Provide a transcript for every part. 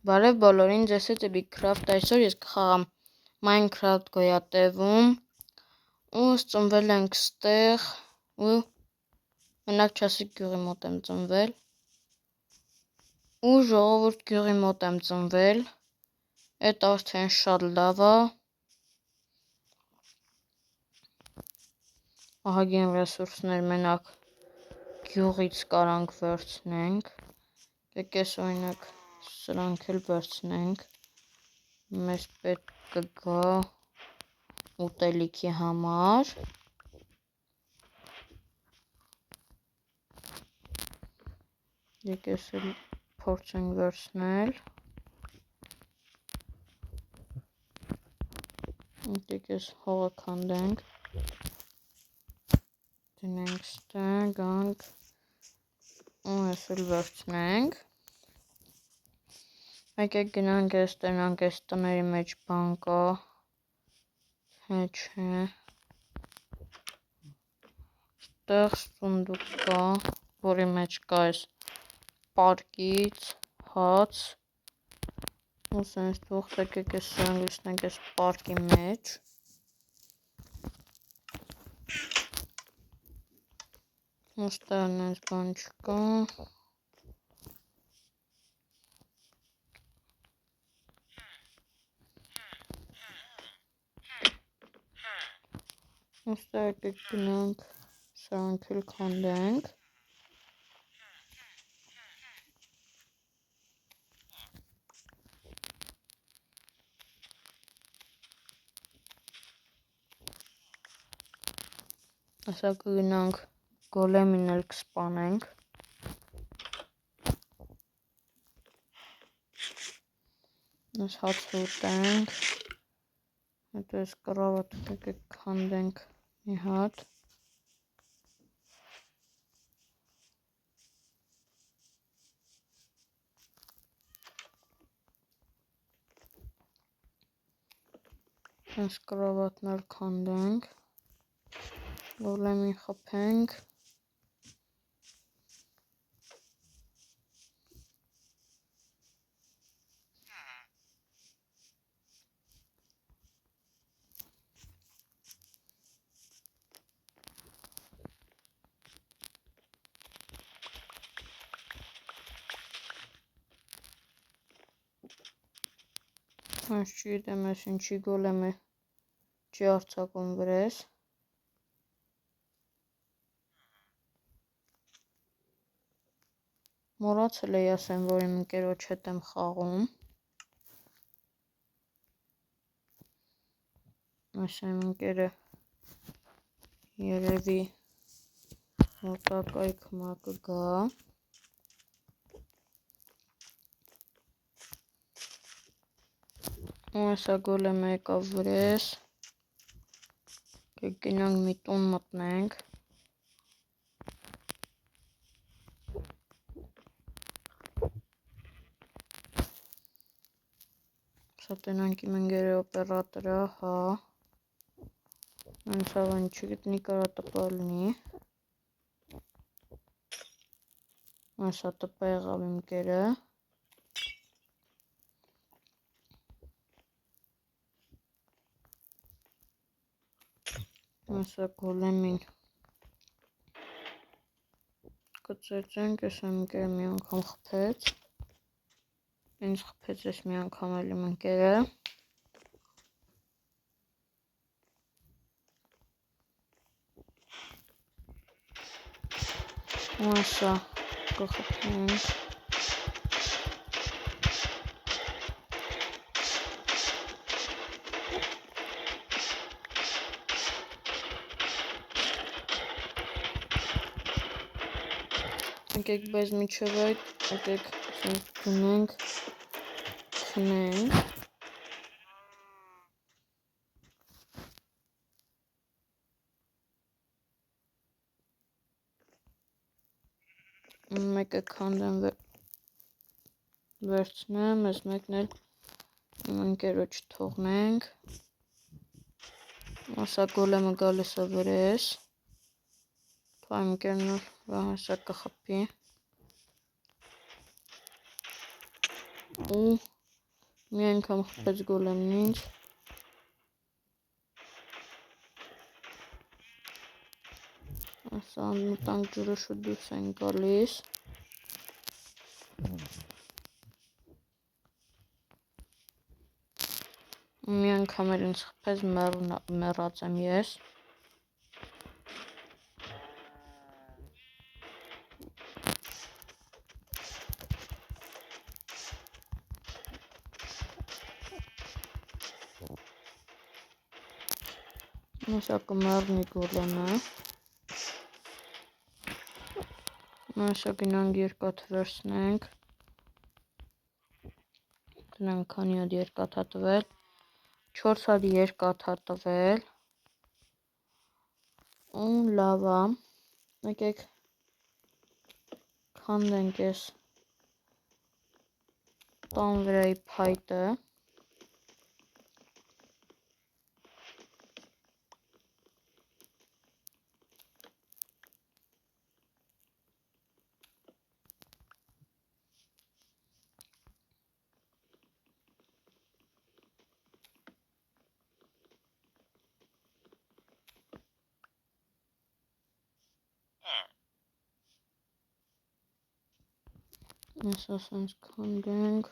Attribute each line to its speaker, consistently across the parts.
Speaker 1: Բարև բոլորին, ձեզ հետ է Bigcraft, այսօր ես կխաղամ Minecraft գոյատևում ու ծնվել ենք ստեղ ու մենակ չասիկ գյուղի մոտ եմ ծնվել ու ժողովուրդ գյուղի մոտ եմ ծնվել, էդ արդեն շատ լավ է, ահագին ռեսուրսներ մենակ գյուղից կարանք վերցնենք, եկես օրինակ սրանք էլ վերցնենք, մեզ պետք կգա ուտելիքի համար, եկես էլ փորձենք վերցնել, եկես հողը քանդենք, դնենք ստեղ, գանք ու ես էլ վերցնենք, եկեք գնանք ես տնանք ես տների մեջ բան կա, թե չէ, ստեղ սունդուկ կա, որի մեջ կա ես պարկից, հաց, ու սենց թուղթ եկեք ես սրանք լցնենք ես պարկի մեջ, ստեղ նենց բան չկա, ստեղ եկեք գնանք սրանք էլ քանդենք, ասա կգնանք գոլեմին էլ կսպանենք, ես հացը ուտենք, հետո ես կռավատը եկեք քանդենք մի հատ, ես կռավատն էլ քանդենք, գոլեմին խփենք, ես չգիտեմ ես ինչի գոլեմը չի արձակում վրես, մոռացել էի ասեմ, որ իմ ընկերոջ հետ եմ խաղում, այս իմ ընկերը երևի մոտակայք մա կգա, ու հեսա գոլեմը եկավ վրես, գնանք մի տուն մտնենք, սա տնանք իմ ընկերը օպերատորա, հա, հենց ավան չգտնի կարա տպա լինի, հեսա տպա եղավ իմ ընկերը, հեսա գոլեմին կծեծենք, ես իմ ընկերը մի անգամ խփեց, ինձ խփեց ես մի անգամ էլ իմ ընկերը, ու հեսա կխփենք, եկեք բայց միջև այդ, եկեք գնենք, քնենք, մեկը քանդեմ վերցնեմ, ես մեկն էլ իմ ընկերոջ թողնենք, ասա գոլեմը գալիս է վրես, թա իմ ընկերն հեսա կխփի, ու մի անգամ խփեց գոլեմն ինձ։ Ասա անմտանք ջուրը շուտ դուրս են գալիս։ Մի անգամ էլ ինձ խփեց, մեռած եմ ես։ Նույնիսկ կմեռնի գոլեմը։ Նույնիսկ գնանք երկաթ վերցնենք։ Դրանք քանի հատ երկաթ ա տվել։ 4 հատ երկաթ ա տվել։ Ու լավ ա։ Եկեք քանդենք ես տան վրայի փայտը։ Ես ասենց քանդենք։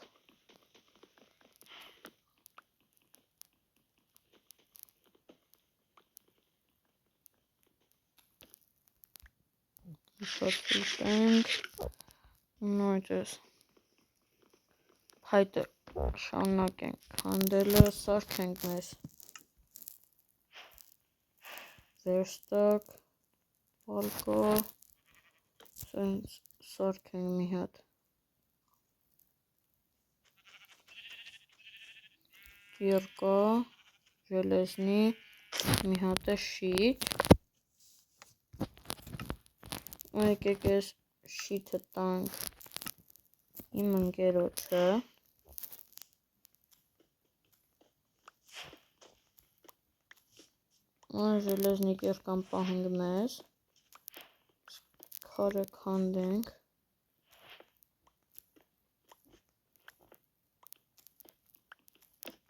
Speaker 1: Շոթվենք։ Նույնպես փայտը շարունակենք քանդելը, սարքենք մեզ վերստակ, պալկո, սենց սարքենք մի հատ կիրկա, ժելեզնի, մի հատ է շիթ։ Ու եկեք ես շիթը տանք իմ ընկերոջը։ Ժելեզնի կիրկան պահենք մեզ, քարը քանդենք։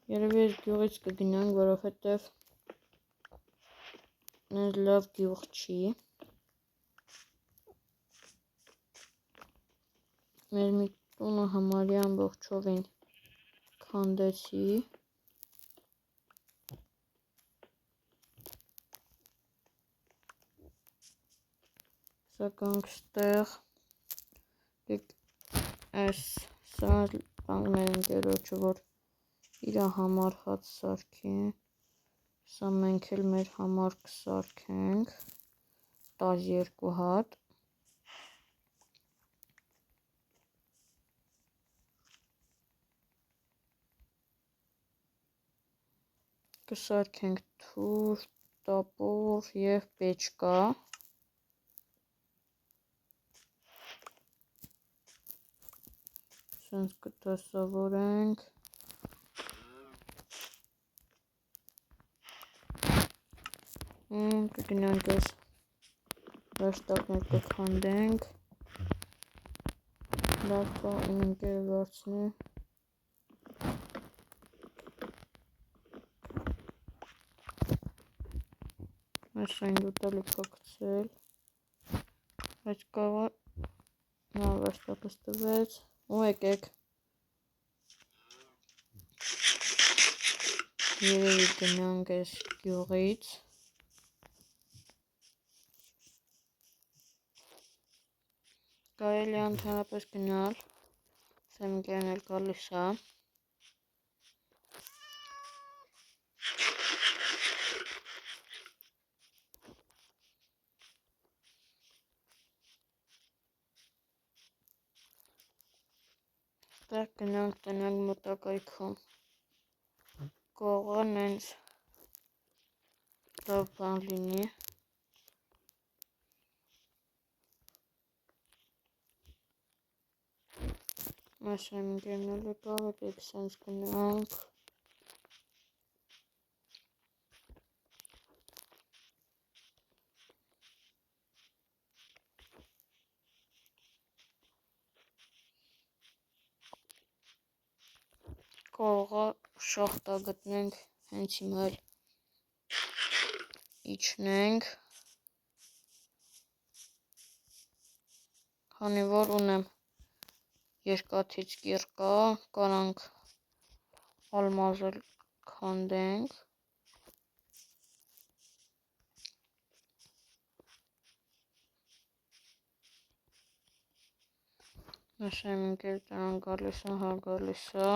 Speaker 1: Երևի այս գյուղից կգնանք, որովհետև այս լավ գյուղ չի։ Մեր մի տունը համարյա ամբողջովին քանդեցի։ Սակայն ստեղ այս սրանց տանք մեր ընկերոջը, որ իր համար հատ սարքի, սա մենք էլ մեր համար կսարքենք 12 հատ։ Կսարքենք թուր, տապոր և պեչկա։ Սենց կտեսավորենք։ Կգնանք ես վերստակներ կքանդենք։ Լավ կա իմ ընկերը վարձնի։ Այս այն դուտալի կա կցել, բայց կաղա նա վերստակս տվեց։ Ու եկեք երևի գնանք ես գյուղից։ Կարելի է ընդհանրապես գնալ, սեմ ընկերն էլ գալիս ա։ Տեղ գնանք տնանք մոտակայքում։ Կողան հենց լավ բան լինի։ Այս այն ընկերն էլ եկավ, եկեք սենց գնանք։ Կարող է շախտա գտնենք հենց հիմա էլ իջնենք, քանի որ ունեմ երկաթից կիրկա, կարանք ալմազել քանդենք, նշեմ ինքել տնան գալիս է, հա գալիս է,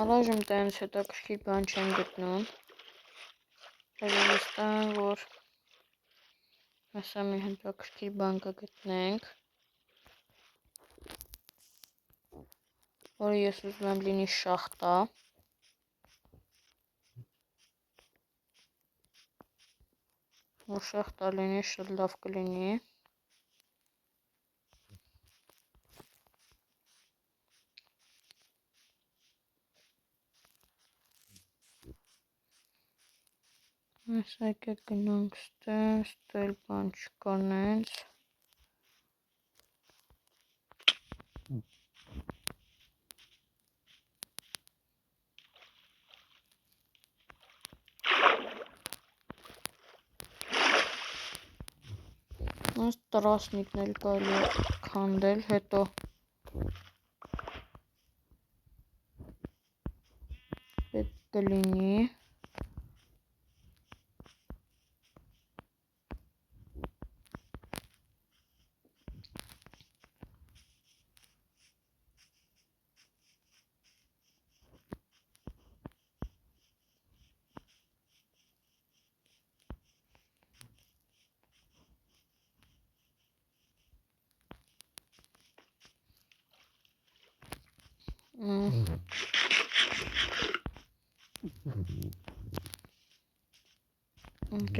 Speaker 1: Առայժմ տենց հետաքրքիր բան չեմ գտնում, վստահ եմ, որ հեսա մի հետաքրքիր բան կգտնենք, որը ես ուզում եմ լինի շախտա, որ շախտա լինի շատ լավ կլինի, Այս եկեք գնանք ստել բան չկար նենց, այս տրասնիկն էլ կարելի է քանդել, հետո պետք կլինի,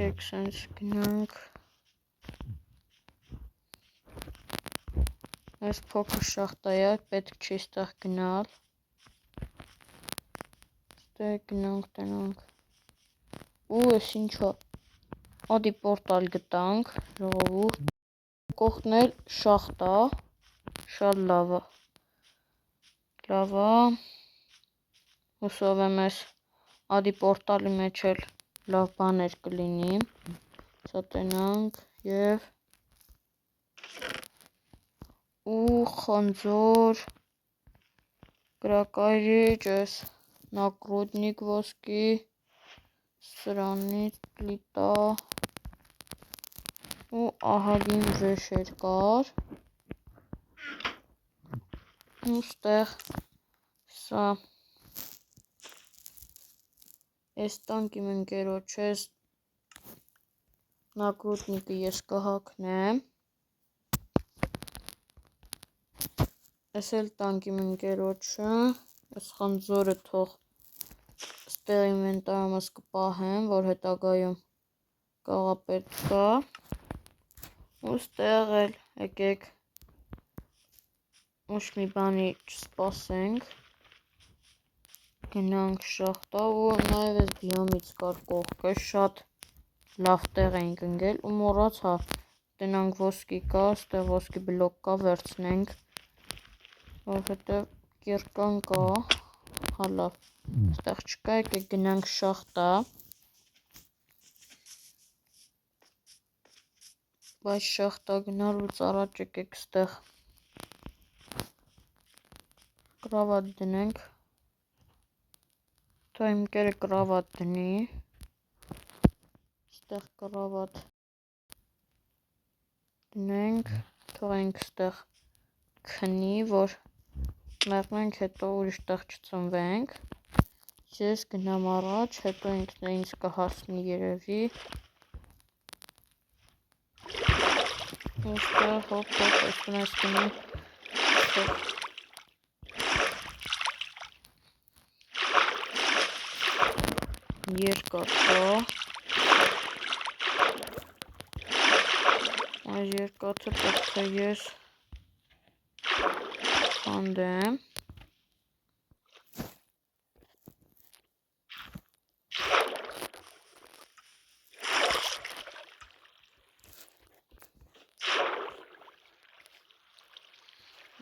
Speaker 1: Եկեք սենց գնանք, այս փոքր շախտա է, պետք չի ստեղ գնալ, ստեղ գնանք տնանք, ու ես ինչա, ադի պորտալ գտանք, ժողովուրդ, կողքն էլ շախտա, շատ լավա, հուսով եմ ես ադի պորտալի մեջ էլ լավ բաներ կլինի, սա տնանք և ու խնձոր, գրակայրիչ, ես նակրուդնիկ ոսկի, սրանից պլիտա ու ահագին վեշեր կար, ու ստեղ սա Ես տանք իմ ընկերոջս նակրուդնիկը ես կհակնեմ, ես էլ տանք իմ ընկերոջը, ես խնձորը թող ստեղ ինվենտարումս կպահեմ, որ հետագայում կաղա պետք կա, ու ստեղ էլ եկեք ուշ մի բանի չսպասենք, գնանք շախտա ու նաև ես բիոմից կար կողքը, շատ լավ տեղ էինք ընգել ու մոռացա, տնանք ոսկի կա, ստեղ ոսկի բլոկ կա, վերցնենք, որովհետև կիրկան կա, հա լավ, ստեղ չկա, եկեք գնանք շախտա, բայց շախտա գնալուց առաջ եկեք ստեղ կրավատ դնենք, թող իմ ընկերը կրավատ դնի, ստեղ կրավատ դնենք, թողենք ստեղ քնի, որ մեղմենք, հետո ուրիշ տեղ չծնվենք, ես գնամ առաջ, հետո ինձ կհասնի երևի, ու ստեղ հոպ այսպես գնի, երկաթ կա, այս երկաթը պետք է ես քանդեմ,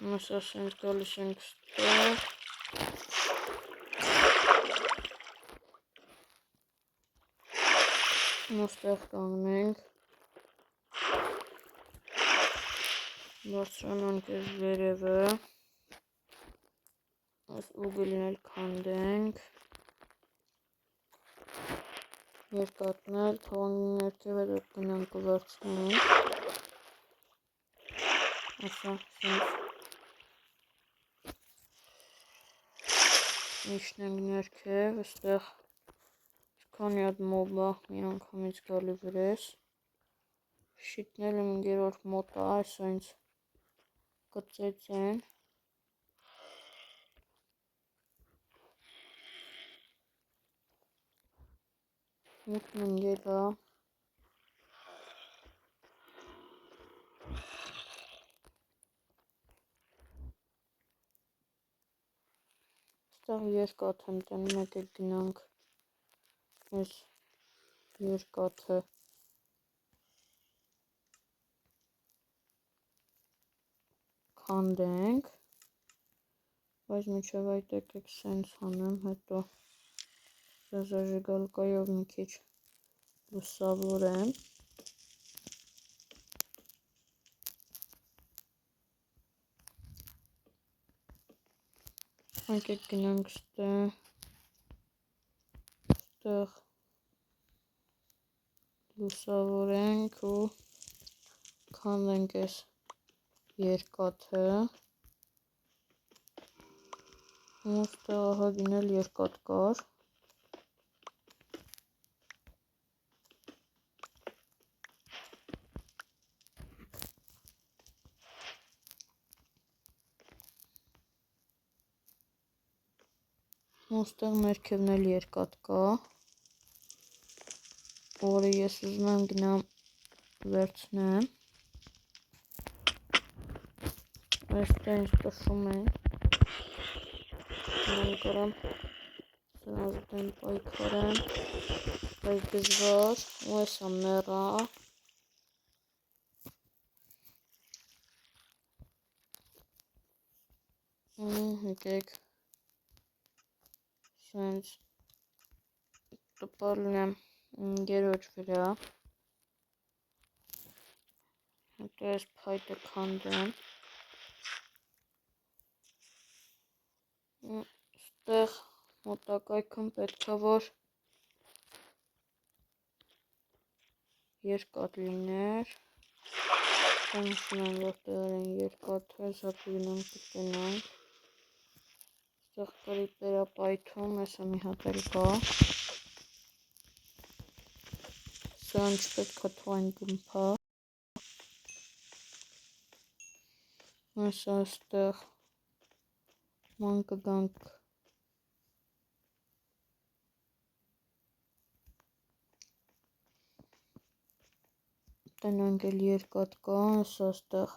Speaker 1: Մաս ասենք գալիս ենք ստեղ, ստեղ կանգնենք, բարձրանանք այս վերևը, այս ուգլին էլ քանդենք, երկատնել, թողանքի ներքև հետ գնանք կվարձնենք, ասա, սենց իջնենք ներքև, այստեղ քանի հատ մոբա մի անգամից գալի վրես, շիթնել եմ գերորդ մոտա, այս այնց կծեց են, մուտն են գելա, այստեղ երկաթ եմ տենում, եկեք գնանք այս երկաթը քանդենք, բայց մինչև այդ եկեք սենց անեմ, հետո զաժիգալկայով մի քիչ լուսավորեմ, եկեք գնանք ստեղ լուսավորենք ու քանդենք այս երկաթը, ու ստեղ ահագին էլ երկաթ կար, ու ստեղ ներքևն էլ երկաթ կա, որը ես ուզում եմ գնամ վերցնեմ, այստեղ ինձ տշում են, mən կարամ սրազդեմ պայքարեմ, բայց դժվար, ու էսա մեռա, եկեք սենց տպար լինեմ գերոջ վրա, հետո այս փայտը քանդեմ, ստեղ մոտակայքում պետքա որ երկաթ լիներ, նշում եմ որտեղ են երկաթը, սա կգնանք կտնանք, ստեղ կրիպերա պայթում, էսա մի հատ էլ կա, սրան չպետքա թողենք գմփա, էսա ստեղ ման կգանք տնանք էլ երկաթ կա, էսա ստեղ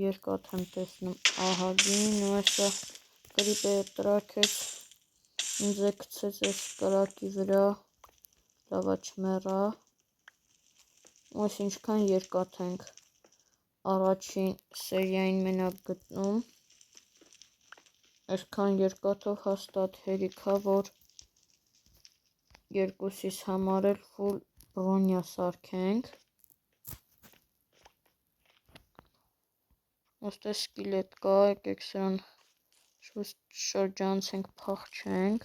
Speaker 1: երկաթ եմ տեսնում ահագին, ու էսա կրիպերը տրաքեց, ինձ է գցեց այս կրակի վրա, լավա չմեռա, ու այս ինչքան երկաթ ենք առաջին սերիային մենակ գտնում, այսքան երկաթով հաստատ հերիքա, որ երկուսիս համար էլ ֆուլ բրոնյա սարքենք, ոստե սկիլետ կա, եկեք սրան շրջանցենք, փախչենք,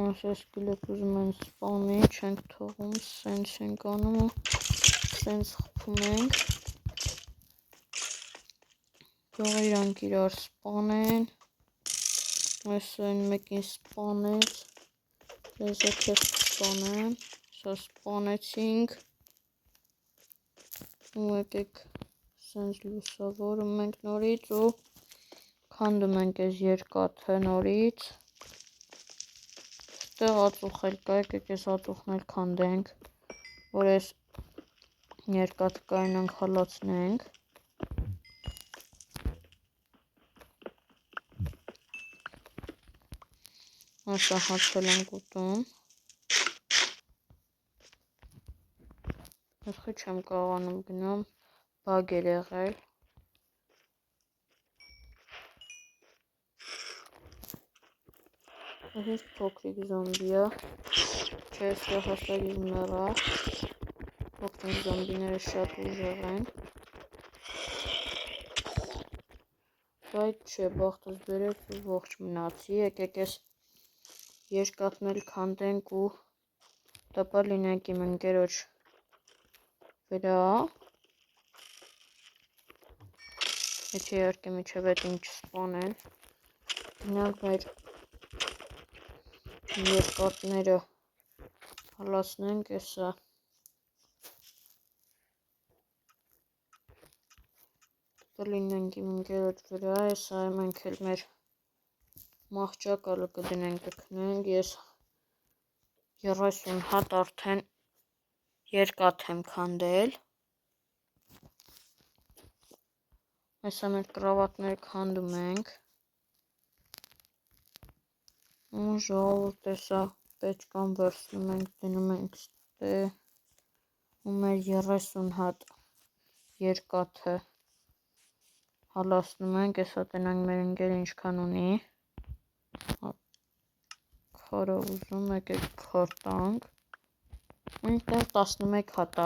Speaker 1: այս սկիլետ ուզում են սպանի, չենք թողում, սենց ենք անում ու սենց խփում ենք, թող իրանք իրար սպանեն, այս այն մեկին սպանեց, ես եկեք սպանեմ, սա սպանեցինք, ու եկեք սենց լուսավորում ենք նորից ու քանդում ենք այս երկաթը նորից, ստեղ ածուխ էլ կա, եկեք այս ածուխն էլ քանդենք, որ այս երկաթը կարինանք հալացնենք, ասա հացել ենք ուտում, Նախի չեմ կարողանում գնամ, բագ էր եղել։ Այս փոքրիկ զոմբիա, չէ, ստեղ հաստատ իր մեռա, փոքրիկ զոմբիները շատ ուժեղ են, բայց չէ, բախտս բերեց ու ողջ մնացի, եկեք ես երկաթն էլ քանդենք ու տպա լինենք իմ ընկերոջ վրա, եթե իհարկե միջև այդ ինչ սպանեն, գնանք մեր երկաթները հալացնենք եսա, կլինենք իմ ընկերոջ վրա, եսա մենք էլ մեր մահճակալը կդնենք կքնենք, ես 30 հատ արդեն երկաթ եմ քանդել, եսա մեր կրավատները քանդում ենք, ու ժողովուրդ եսա պեչկան վերցնում ենք, դնում ենք ստեղ, ու մեր 30 հատ երկաթը հալացնում ենք, եսա տնանք մեր ընկերը ինչքան ունի, քարը ուզում, եկեք քար տանք, ինքներ 11 հատա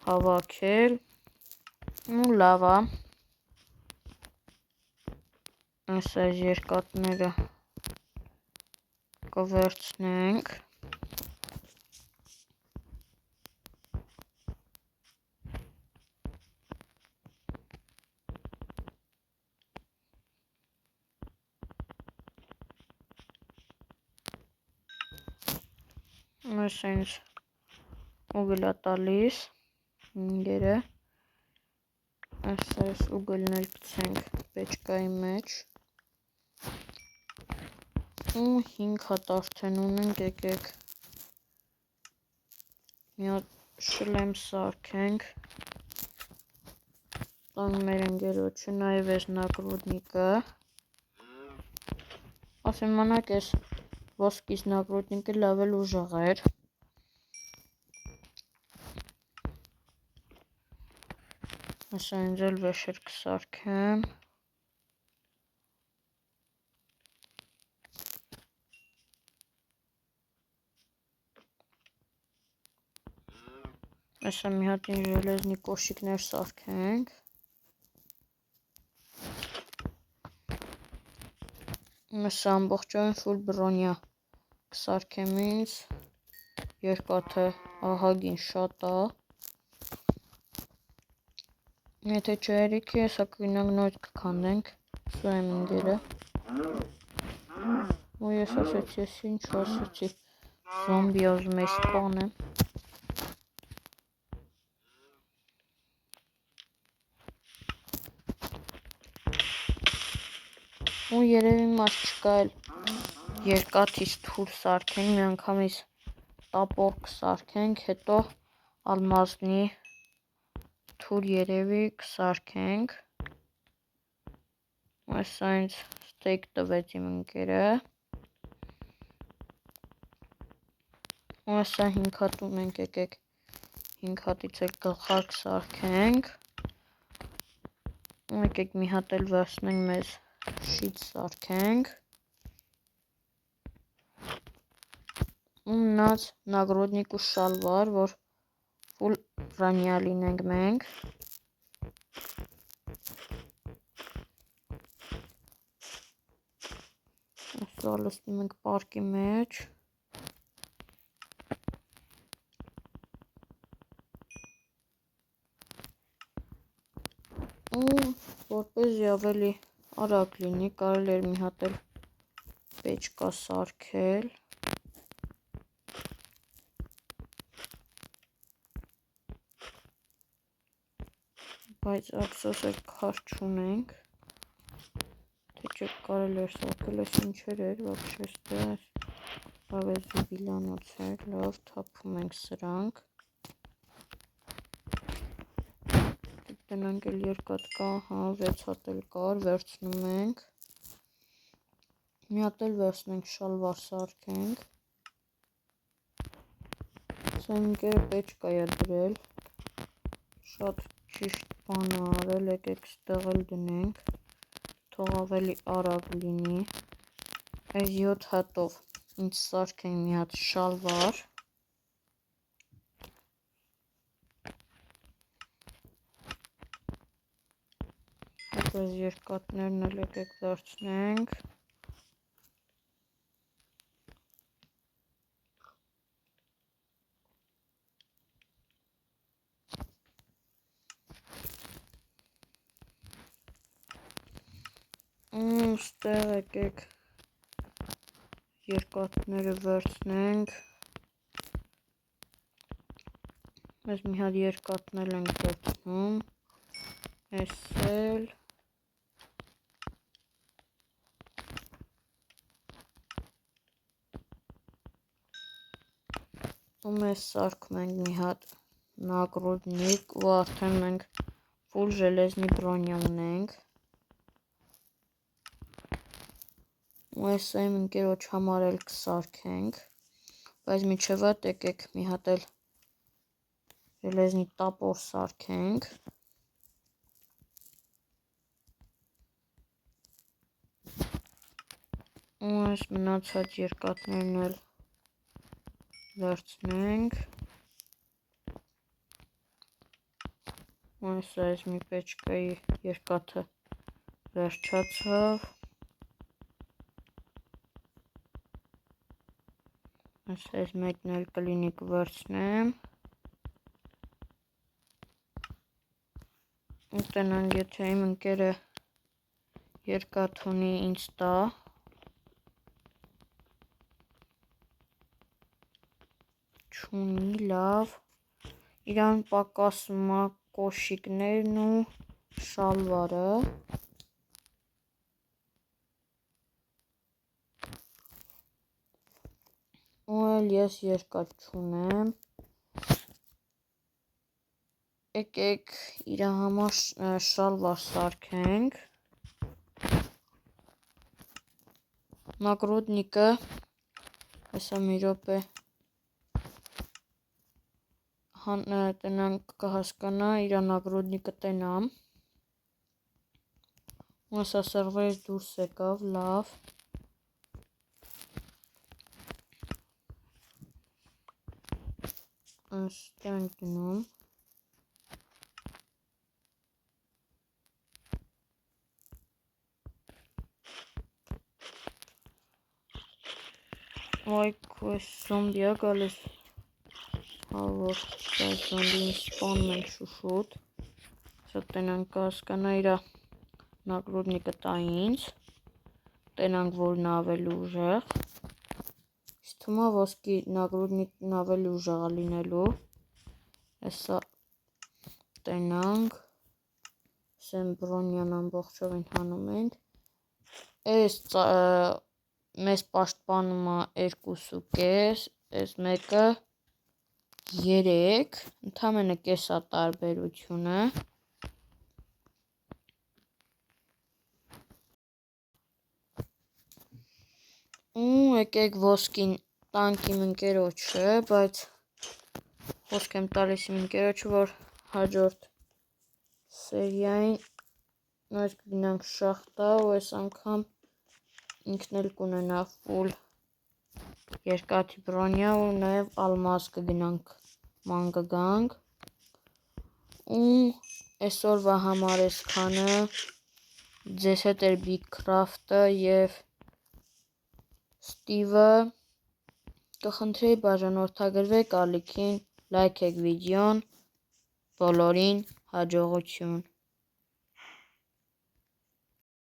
Speaker 1: հավաքել, ու լավա, այս երկաթները կվերցնենք, այս ինձ ուգլա տալիս, ինգերը, այս ուգլն էլ գցենք պեչկայի մեջ, ու 5 հատ արդեն ունենք, եկեք մի հատ շլեմ սարքենք, տանք մեր ընկերոջը, նաև ես նագրոդնիկը, ասեմ մանակ ես ոսկիս նագրոդնիկը լավ էլ ուժեղ էր, ասա ինձ էլ վեշեր կսարքեմ, ասա մի հատ ինչ ժելեզնի կոշիկներ սարքենք, ասա ամբողջովին ֆուլ բրոնյա կսարքեմ ինձ, երկաթը ահագին շատ է, եթե չերիքի եսա կգնանք նոր կքանդենք, սու եմ ընկերը, ու ես ասեցի, ես ինչ ասեցի, զոմբի ուզում է սպանեմ, ու երևի մաս չկա էլ երկաթից թուր սարքենք, մի անգամից տապոր կսարքենք, հետո ալմազնի թուր երևի կսարքենք, այսա ինձ ստեյք տվեց իմ ընկերը, ու այսա 5 հատ ունենք, եկեք 5 հատից էլ գլխարկ սարքենք, ու եկեք մի հատ էլ վերցնենք մեզ շիտ սարքենք, ու մնաց նագրոդնիկ ու շալվար, որ ֆուլ բրոնյա լինենք մենք, այսա լցնում ենք պարկի մեջ, ու որպեսզի ավելի արագ լինի, կարելի էր մի հատ էլ պեչկա սարքել, բայց ափսոս է քար չունենք, թե չէ կարելի էր սարքել, այս ինչեր էր, վաբշե ստեղ, լավ է զուբիլանոց էր, լավ թափում ենք սրանք, տնանք էլ երկաթ կա, հա 6 հատ էլ կար, վերցնում ենք, մի հատ էլ վերցնենք շալվար սարքենք, Սա ինքերը պետք է դրել, շատ ճիշտ բան արել, եկեք ստեղ էլ դնենք, թող ավելի արագ լինի, այս 7 հատով ինձ սարքենք մի հատ շալվար, այս երկաթներն էլ եկեք վերցնենք, ստեղ եկեք երկաթները վերցնենք, այս մի հատ երկաթներ ենք վերցնում, այս էլ, ու մեզ սարքում ենք մի հատ նագրոդնիկ ու արդեն մենք ֆուլ ժելեզնի բրոնյա ունենք, ու այս իմ ընկերոջ համար էլ կսարքենք, բայց միջև այդ եկեք մի հատ էլ ժելեզնի տապով սարքենք, ու այս մնացած երկաթներն էլ վերցնենք, այս մի պեչկայի երկաթը վերջացավ, այս մեկն էլ կլինի կվերցնեմ, ու տնանք եթե իմ ընկերը երկաթ ունի ինձ տա, չունի, լավ, իրան պակասում է կոշիկներն ու շալվարը, ու էլ ես երկաթ չունեմ, եկեք իր համար շալվար սարքենք, նագրոդնիկը, հեսա մի րոպե, տնանք կհասկանա իր նագրոդնիկը տենամ, ու հեսա սերվերից դուրս եկավ, լավ, Ստեղ ենք դնում, այ քո այս զոմբիա գալիս, որ այս զոմբին սպանում ենք շուշուտ, սա տնանք կհասկանա իրա նագրոդնիկը տա ինձ, տնանք որն ավելի ուժեղ, թումա ոսկի նագրոդնիկն ավելի ուժեղ լինելու, հեսա տնանք, սեն բրոնյան ամբողջովին հանում ենք, այս մեզ պաշտպանում է 2.5, այս մեկը 3, ընդամենը կեսա տարբերությունը, ու եկեք ոսկին տանք իմ ընկերոջը, բայց խոսք եմ տալիս իմ ընկերոջը, որ հաջորդ սերիային նույնիսկ գնանք շախտա ու այս անգամ ինքն էլ կունենա ֆուլ երկաթի բրոնյա ու նաև ալմազ կգնանք ման կգանք, ու այսօրվա համար այսքանը, ձեզ հետ էր Bigcraft-ը և Ստիվը, կխնդրեի բաժանորդագրվեք ալիքին, լայքեք վիդեոն, բոլորին հաջողություն։